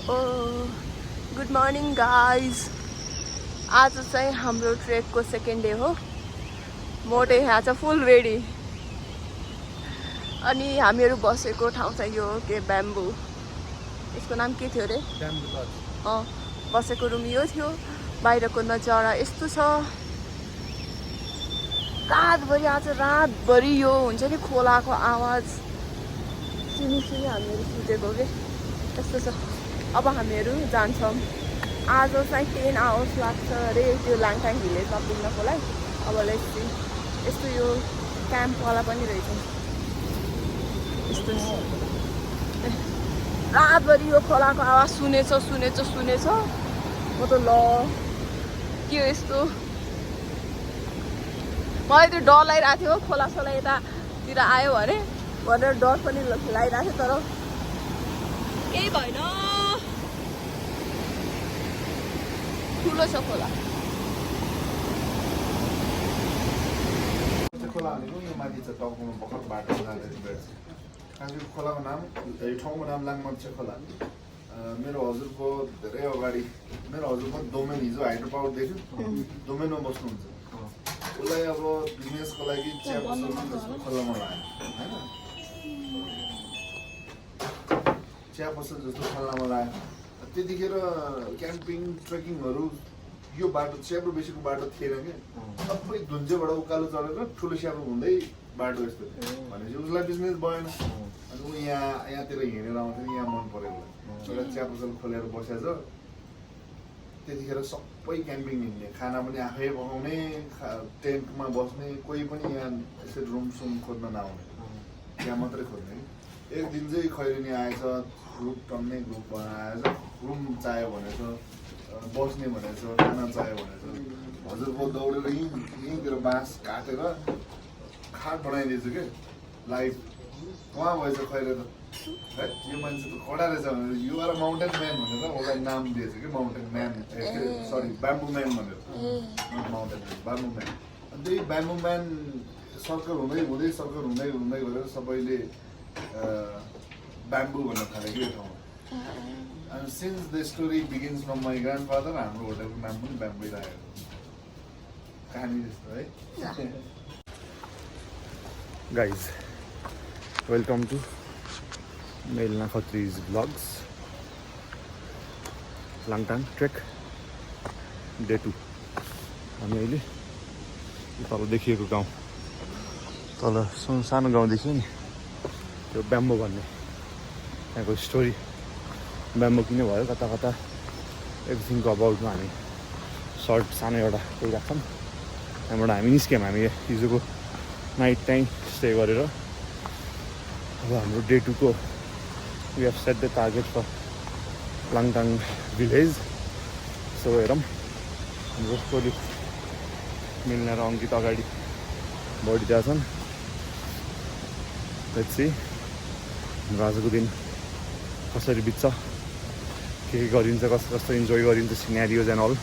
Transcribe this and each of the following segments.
Good morning guys. आज चाहिँ हाम्रो ट्रेकको सेकेन्ड डे हो। मोटे यहाँ छ फुल रेडी। अनि हामीहरू बसेको ठाउँ चाहिँ यो के ब्याम्बू, यसको नाम के थियो अरे? बसेको रुम यो थियो। बाहिरको नजारा यस्तो छ। रातभरि आज रातभरि यो हुन्छ नि खोलाको आवाज सुनि सुनि हामीहरू सुतेको के यस्तो छ। अब हामीहरू जान्छौँ। आज चाहिँ 10 आवर्स लाग्छ अरे त्यो लाङटाङ भिलेजमा पुग्नको लागि। अब लेट्स यस्तो यो क्याम्पवाला पनि रहेछ। यस्तो रातभरि यो खोलाको आवाज सुनेछ म त ल के हो यस्तो। मलाई त्यो डर लागिरहेको थियो खोला सोला यतातिर आयो भने भनेर डर पनि लागिरहेको थियो, तर केही भएन। ठुलो छ खोला। खोला भनेको यो माथि छ टाउकोमा भर्खर बाटो जाँदैछ। काङ्ग्रेस खोलाको नाम यो ठाउँको नाम लाङमच्छे खोला। मेरो हजुरको धेरै अगाडि मेरो हजुरको डोमेन हिजो हाइड्रो पावर देख्यो, डोमेनमा बस्नुहुन्छ। उसलाई अब बिजनेसको लागि चिया पसल खोलामा लाग्यो होइन, चिया पसल जस्तो खोलामा लाग्यो। त्यतिखेर क्याम्पिङ ट्रेकिङहरू यो बाटो स्याब्रो बेसीको बाटो थिएन कि, सबै धुन्जेबाट उकालो चढेर ठुलो स्याब्रो हुँदै बाटो यस्तो थियो। भनेपछि उसलाई बिजनेस भएन। अनि ऊ यहाँतिर हिँडेर आउँथ्यो, यहाँ मन पऱ्यो उसलाई। एउटा चिया पसल खोलेर बसेछ। त्यतिखेर सबै क्याम्पिङ हिँड्ने, खाना पनि आफै पकाउने, टेन्टमा बस्ने, कोही पनि यहाँ यसरी रुमसुम खोज्न नआउने, यहाँ मात्रै खोज्ने। एक दिन चाहिँ खैरिनी आएछ, ग्रुप टन्ने ग्रुप बनाएछ, रुम चाहियो भनेछ, बस्ने भनेछ, खाना चाहियो भनेछ। हजुरको दौडेर यहीँतिर बाँस काटेर खाट बनाइदिएछु क्या लाइफ। उहाँ भएछ खैरे त है, यो मान्छे त कडा रहेछ भनेर यु आर माउन्टेन म्यान भनेर उसलाई नाम दिएछ कि, mountain man, sorry bamboo man भनेर, माउन्टेन म्यान, ब्याम्बु म्यान। अनि त्यही ब्याम्बु म्यान सर्कल हुँदै गरेर सबैले ब्याम्बु भन्न थाल्यो कि यो ठाउँमा। And since the story begins from my grandfather, हाम्रो होटलको नाम पनि ब्याम्बुै राखेको कहानी जस्तो है। Guys, welcome to Melna Khatri's vlogs. Langtang trek day 2. हामी अहिले तल देखिएको गाउँ, तल सानो गाउँ देखियो नि, त्यो ब्याम्बो भन्ने त्यहाँको स्टोरी। ब्याम्बो किन भयो कता कता एभ्रिथिङको अबाउटमा हामी सर्ट सानो एउटा कोही राख्छौँ। त्यहाँबाट हामी निस्क्यौँ। हामी हिजोको नाइट टाइम स्टे गरेर अब हाम्रो डे 2 को we have set the target for Langtang village. So हेरौँ, हाम्रो कोली मिल्न र अङ्कित अगाडि बढिरहेको छन्। लेट्स सी हाम्रो आजको दिन कसरी बित्छ, के गरिन्छ, कस्तो कस्तो इन्जोय गरिन्छ, scenarios and all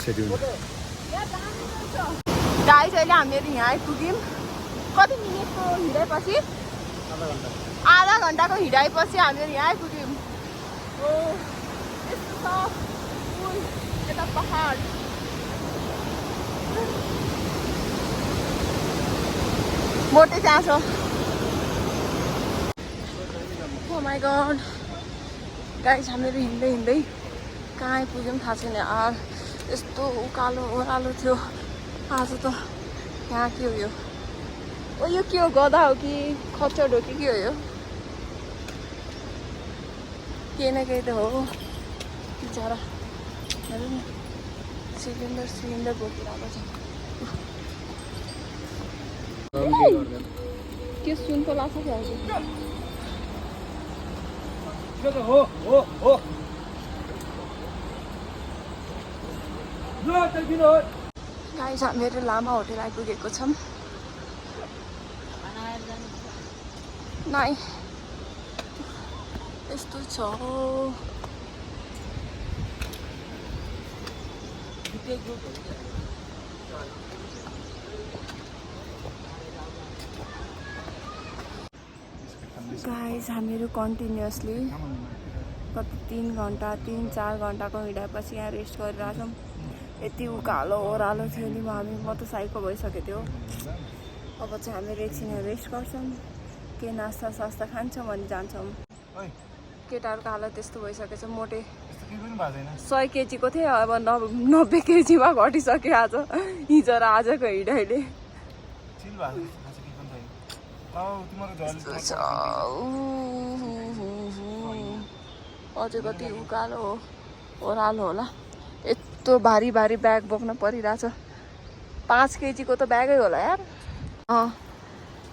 schedule. Guys अहिले हामीहरू यहाँ आइपुग्यौँ। कति मिनटको हिँडाइपछि, आधा घन्टाको हिँडाइपछि हामीहरू यहाँ आइपुग्यौँ। यस्तो छ यता पहाड। मोटे त्यहाँ छ। Oh my god, गाइस हामीहरू हिँड्दै कहाँ आइपुग्यौँ थाहा छैन यार। यस्तो उकालो ओह्रालो थियो आज त। यहाँ के हो यो? ओ यो के हो, गधा हो कि खच्चड हो कि के हो यो? केही न केही त हो बिचरा। हेर्नु नि, सिलिन्डर बोकिरहेको छ। के सुनको लाग्छ क्या गाइस हामीहरू लामा होटेल आइपुगेको छौँ। नाइ यस्तो छ। गाइस हामीहरू कन्टिन्युसली कति 3-4 घन्टाको हिँडापछि यहाँ रेस्ट गरिरहेछौँ। यति उकालो ओह्रालो थियो नि म त साइको भइसकेको थियो। अब चाहिँ हामी एकछिन रेस्ट गर्छौँ, के नास्ता सास्ता खान्छौँ अनि जान्छौँ। केटाहरूको हालत त्यस्तो भइसकेको छ, मोटे 100 केजीको थिएँ अब 90 केजीमा घटिसक्यो आज, हिजो र आजको हिँडाइले। अझै कति उकालो ओह्रालो होला। यस्तो भारी भारी ब्याग बोक्न परिरहेछ। 5 केजीको त ब्यागै होला यार।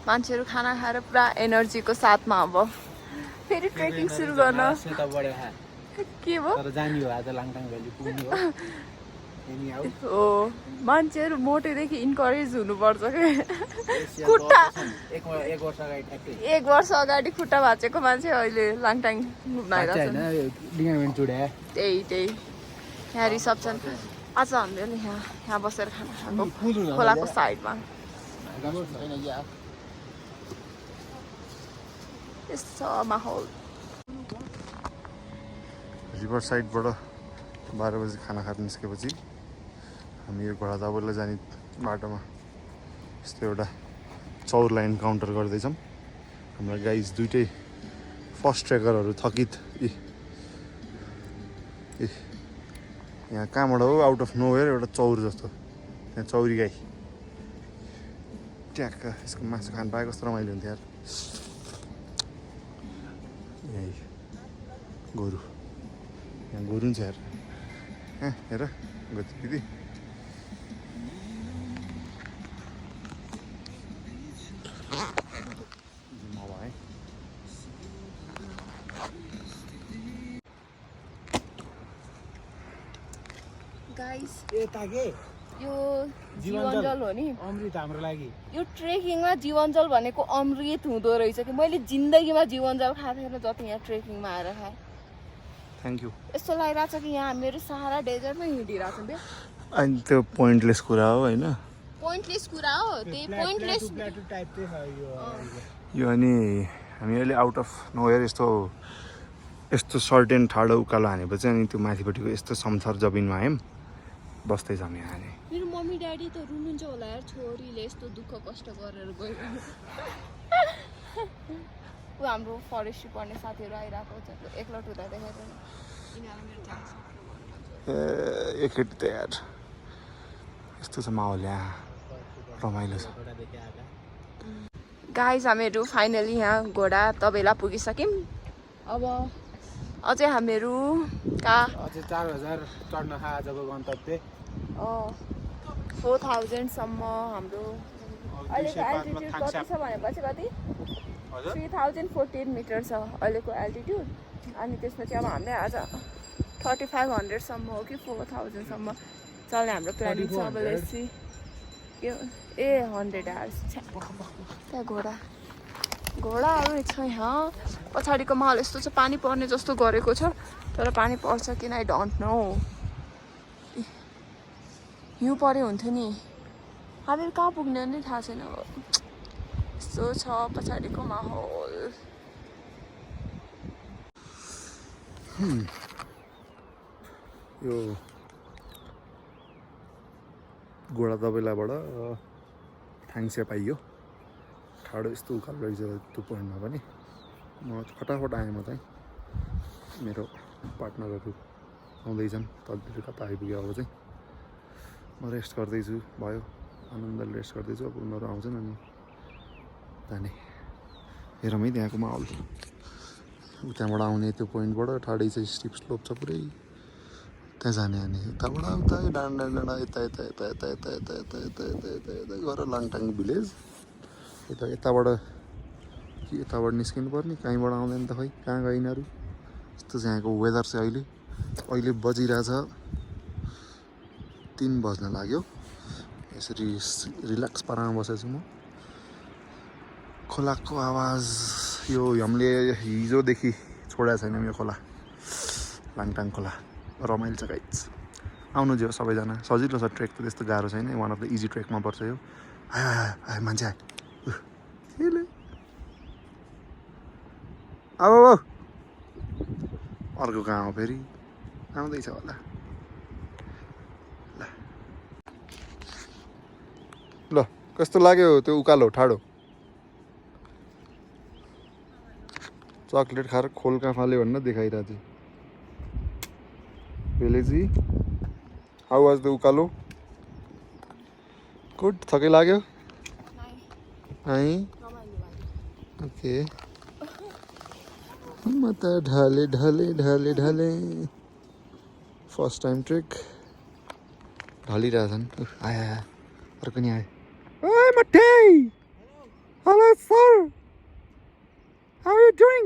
मान्छेहरू खाना खाएर पुरा एनर्जीको साथमा अब फेरि ट्रेकिङ सुरु गर्न। के भयो? हो, मान्छेहरू मोटेदेखि इन्करेज हुनुपर्छ क्या। खुट्टा 1 वर्ष अगाडि खुट्टा भाँचेको मान्छे अहिले लाङटाङ घुम्न आइरहेको छ। त्यही यहाँ रिसेप्सन। आज हामीले यहाँ बसेर खाना खाएको खोलाको साइडमा। यस्तो माहौल। रिभर साइडबाट 12 बजी खाना खाएर निस्केपछि हामी यो घोडा दाबोला जाने बाटोमा यस्तो एउटा चौरलाई इन्काउन्टर गर्दैछौँ। हाम्रा गाइज दुइटै फर्स्ट ट्रेकरहरू थकित। यहाँ कहाँबाट हो, आउट अफ नोवेयर एउटा चौर जस्तो, यहाँ चौरी गाई ट्याक्क। यसको मासु खानु पाए कस्तो रमाइलो हुन्थ्यो यार। यही गोरु, यहाँ गोरु नि छ यार। हेर गतिविधि। गाइस यो जीवनजल हो नि अमृत हाम्रो लागि। यो ट्रेकिङमा जीवनजल भनेको अमृत हुँदो रहेछ कि मैले जिन्दगीमा जीवनजल खाएको थिएन जति यहाँ ट्रेकिङमा आएर खाएँ। Thank you. यस्तो लागिरहेको छ कि यहाँ मेरो सहारा डेजर्टमै हिँडिरहेको छौँ। अनि त्यो पोइन्टलेस कुरा हो होइन? पोइन्टलेस कुरा हो त्यही पोइन्टलेस टाइप यो। अनि हामी अहिले आउट अफ नोवेयर यस्तो सर्टेन ठाडो उकालो हानेपछि अनि त्यो माथिपट्टिको यस्तो समथर जमिनमा आयौँ, बस्दैछौँ यहाँ। मेरो मम्मी ड्याडी त रुनुहुन्छ होला यार, छोरीले यस्तो दुःख कष्ट गरेर गयो। ऊ हाम्रो फरेस्ट्री पढ्ने साथीहरू आइरहेको छ, एकलट हुँदा देखेको एकचोटि त यार यस्तो छ माहौल यहाँ, रमाइलो छ। गाइस हामीहरू फाइनली यहाँ घोडा तबेला पुगिसक्यौँ। अब अझै हामीहरू अझै 4000 चढ्न खा आजको गन्तव्य। 4000 सम्म हाम्रो अहिलेको एल्टिट्युड कति छ भनेपछि कति 3014 मिटर छ अहिलेको एल्टिट्युड। अनि त्यसपछि अब हामीले आज 3500 सम्म हो कि 4000 सम्म चल्ने हाम्रो प्लानिङ छ। अब लेट्सी के 100 आवर्स त्यहाँ घोडाहरू छ। यहाँ पछाडिको माहौल यस्तो छ, पानी पर्ने जस्तो गरेको छ तर पानी पर्छ किन आई डोन्ट नो। हिउँ पऱ्यो हुन्थ्यो नि। हामीहरू कहाँ पुग्ने नै थाहा छैन। यस्तो छ पछाडिको माहौल। यो घोडा तबेलाबाट थाङसे पाइयो ठाडो यस्तो उकालो रहेछ त्यो पोइन्टमा पनि। म फटाफट आएँ। म चाहिँ मेरो पार्टनरहरू आउँदैछन्, तलतिर कता आइपुग्यो। अब चाहिँ म रेस्ट गर्दैछु, भयो आनन्दले रेस्ट गर्दैछु। अब उनीहरू आउँछन् अनि जाने। हेरौँ है त्यहाँको माहौल। उताबाट आउने त्यो पोइन्टबाट ठाडै चाहिँ स्टिप स्लोप छ पुरै, त्यहाँ जाने। अनि उताबाट उता डाँडा डाँडा यता यता यता यता यता यता यता यता यता यता यता गएर लाङटाङ भिलेज। यताबाट निस्किनु पर्ने, कहीँबाट आउँदैन त खै, कहाँ गयो यिनीहरू। यस्तो चाहिँ यहाँको वेदर चाहिँ अहिले बजिरहेछ 3 बज्न लाग्यो। यसरी रिल्याक्स पारामा बसेको छु म। खोलाको आवाज यो हामीले हिजोदेखि छोडेको छैनौँ यो खोला, लाङटाङ खोला। रमाइलो छ गाइज, आउनु जो सबैजना। सजिलो छ ट्रेक त, त्यस्तो गाह्रो छैन। वान अफ द इजी ट्रेकमा पर्छ यो। आयो मान्छे आयो। अब अर्को कहाँ हो फेरि आउँदैछ होला ल कस्तो लाग्यो त्यो उकालो ठाडो चक्लेट खाएर खोल कहाँ फाल्यो भन्न देखाइरहेको थियो भेलेजी हाउ वाज द उकालो गुड थकै लाग्यो है ओके म त ढले ढले ढले ढले फर्स्ट टाइम ट्रेक ढलिरहेछन् आया अर्को नि आयो ओए मट्टे hello sir how are you doing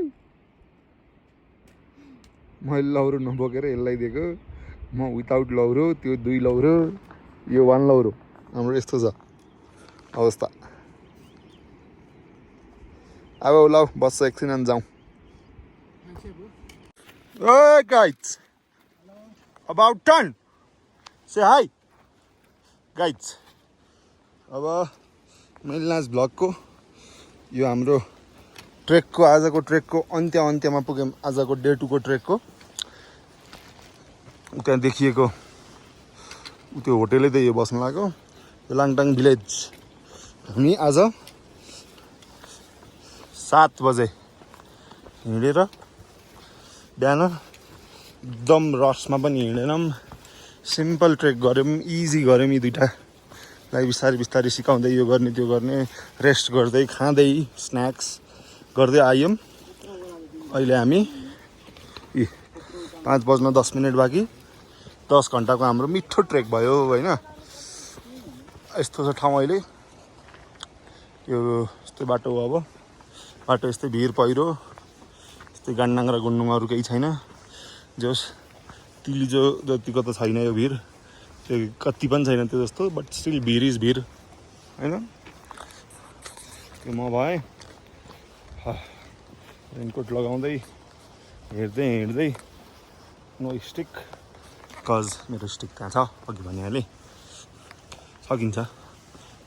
मैले लौरो नबोकेर यसलाई दिएको म विदाउट लौरो त्यो 2 लौरो यो 1 लौरो हाम्रो यस्तो छ अवस्था अब ल बस्छ एकछिन अनि जाउँ Hey guys, about turn. Say hi, guys. अब मिलनाज भ्लगको यो हाम्रो ट्रेकको आजको ट्रेकको अन्त्यमा पुग्यौँ आजको डे 2 को ट्रेकको त्यहाँ देखिएको त्यो होटेलै त यो बस्न लाग्यो यो लाङटाङ भिलेज हामी आज 7 बजे हिँडेर बिहान एकदम रसमा पनि हिँडेनौँ सिम्पल ट्रेक गऱ्यौँ इजी गऱ्यौँ यी दुइटालाई बिस्तारै बिस्तारै सिकाउँदै यो गर्ने त्यो गर्ने रेस्ट गर्दै खाँदै स्न्याक्स गर्दै आयौँ अहिले हामी 5 बज्न 10 मिनट बाँकी 10 घन्टाको हाम्रो मिठो ट्रेक भयो होइन यस्तो छ ठाउँ अहिले यो यस्तै बाटो हो अब बाटो यस्तै भिर पहिरो गान्डाङ र गुन्डुङहरू केही छैन जोस् तिलिजो जतिको त छैन यो भिर त्यो कति पनि छैन त्यो जस्तो बट स्टिल भिर इज भिर होइन त्यो म भएँ रेनकोट लगाउँदै हिँड्दै हिँड्दै नो स्टिक कज मेरो स्टिक कहाँ छ अघि भनिहालेँ सकिन्छ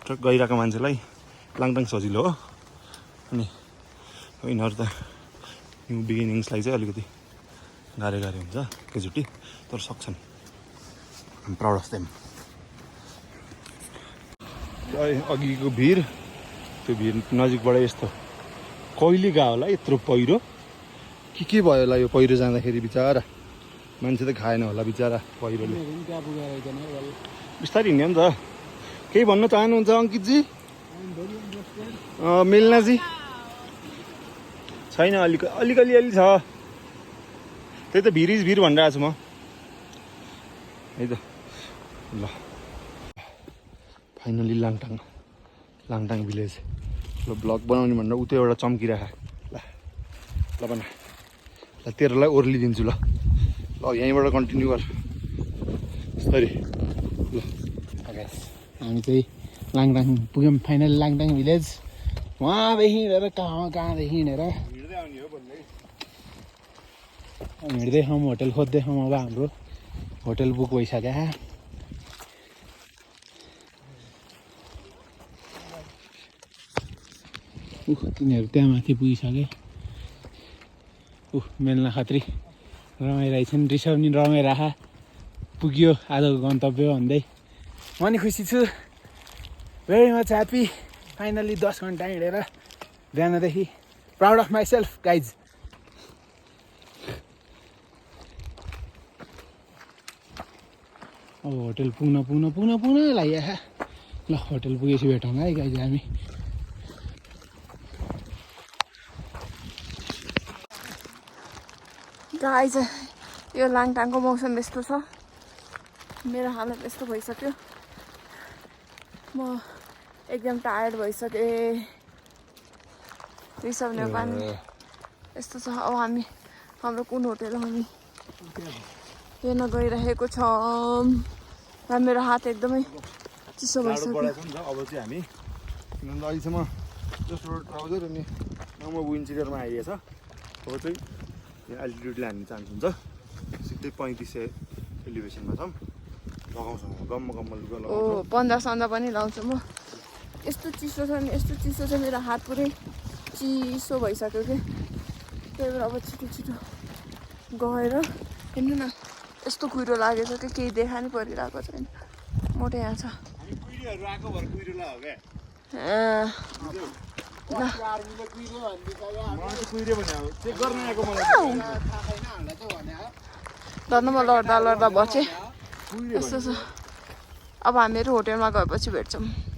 ट्रक गइरहेको मान्छेलाई लाङटाङ सजिलो हो अनि यिनीहरू त न्यू बिगिनिङ्सलाई चाहिँ अलिकति गाह्रो हुन्छ एकैचोटि तर सक्छन् आम प्राउड अफ देम अघिको भिर त्यो भिर नजिकबाट यस्तो कहिले गयो होला यत्रो पहिरो के भयो होला यो पहिरो जाँदाखेरि बिचरा मान्छे त खाएन होला बिचरा पहिरोले बिस्तारै हिँड्यो नि त केही भन्न चाहनुहुन्छ अङ्कितजी मिल्नाजी छैन अलिअलि छ त्यही त भिर भनिरहेको छु म है त ल फाइनली लाङटाङ भिलेज ल ब्लग बनाउने भनेर उतै एउटा चम्किरहेको ल बना ल तेरोलाई ओर्लिदिन्छु ल यहीँबाट कन्टिन्यू गर बिस्तारै ल हामी चाहिँ लाङटाङ पुग्यौँ फाइनल लाङटाङ भिलेज वहाँदेखि हिँडेर कहाँदेखि हिँडेर हिँड्दैछौँ होटल खोज्दैछौँ अब हाम्रो होटल बुक भइसक्यो तिनीहरू त्यहाँ माथि पुगिसके मेलना खत्री रमाइरहेछन् रिसभ नि रमाइरह पुग्यो आजको गन्तव्य भन्दै म नि खुसी छु भेरी मच ह्याप्पी फाइनली 10 घन्टा हिँडेर बिहानदेखि proud of myself guys अब होटल पुग्न लागिरहेको ल होटल पुगेपछि भेटौँ है गाइज हामी गाइज यो लाङटाङको मौसम यस्तो छ मेरो हालत यस्तो भइसक्यो म एकदम टायर्ड भइसकेँ रिसाउने पानी यस्तो छ अब हाम्रो कुन होटल हामी हेर्न गइरहेको छौँ र मेरो हात एकदमै चिसो भइसक्यो अब चाहिँ हामी किनभने अहिलेसम्म जस्ट ट्राउजर अनि नर्मल विन्ड आइएछ अब चाहिँ एल्टिट्युडले हान्ने चान्स हुन्छ सिधै 3500 एलिभेसनमा छौँ लगाउँछौँ गम्म लुगा लगाउँछौँ 1500 पनि लाउँछु म यस्तो चिसो छ नि यस्तो चिसो छ मेरो हात पुरै चिसो भइसक्यो कि त्यही भएर अब छिटो छिटो गएर हेर्नु न यस्तो कुहिरो लागेछ कि केही देखा नि परिरहेको छैन मोटो यहाँ छ धन्यवाद लड्दा लड्दा बचे यस्तो छ अब हामीहरू होटेलमा गएपछि भेट्छौँ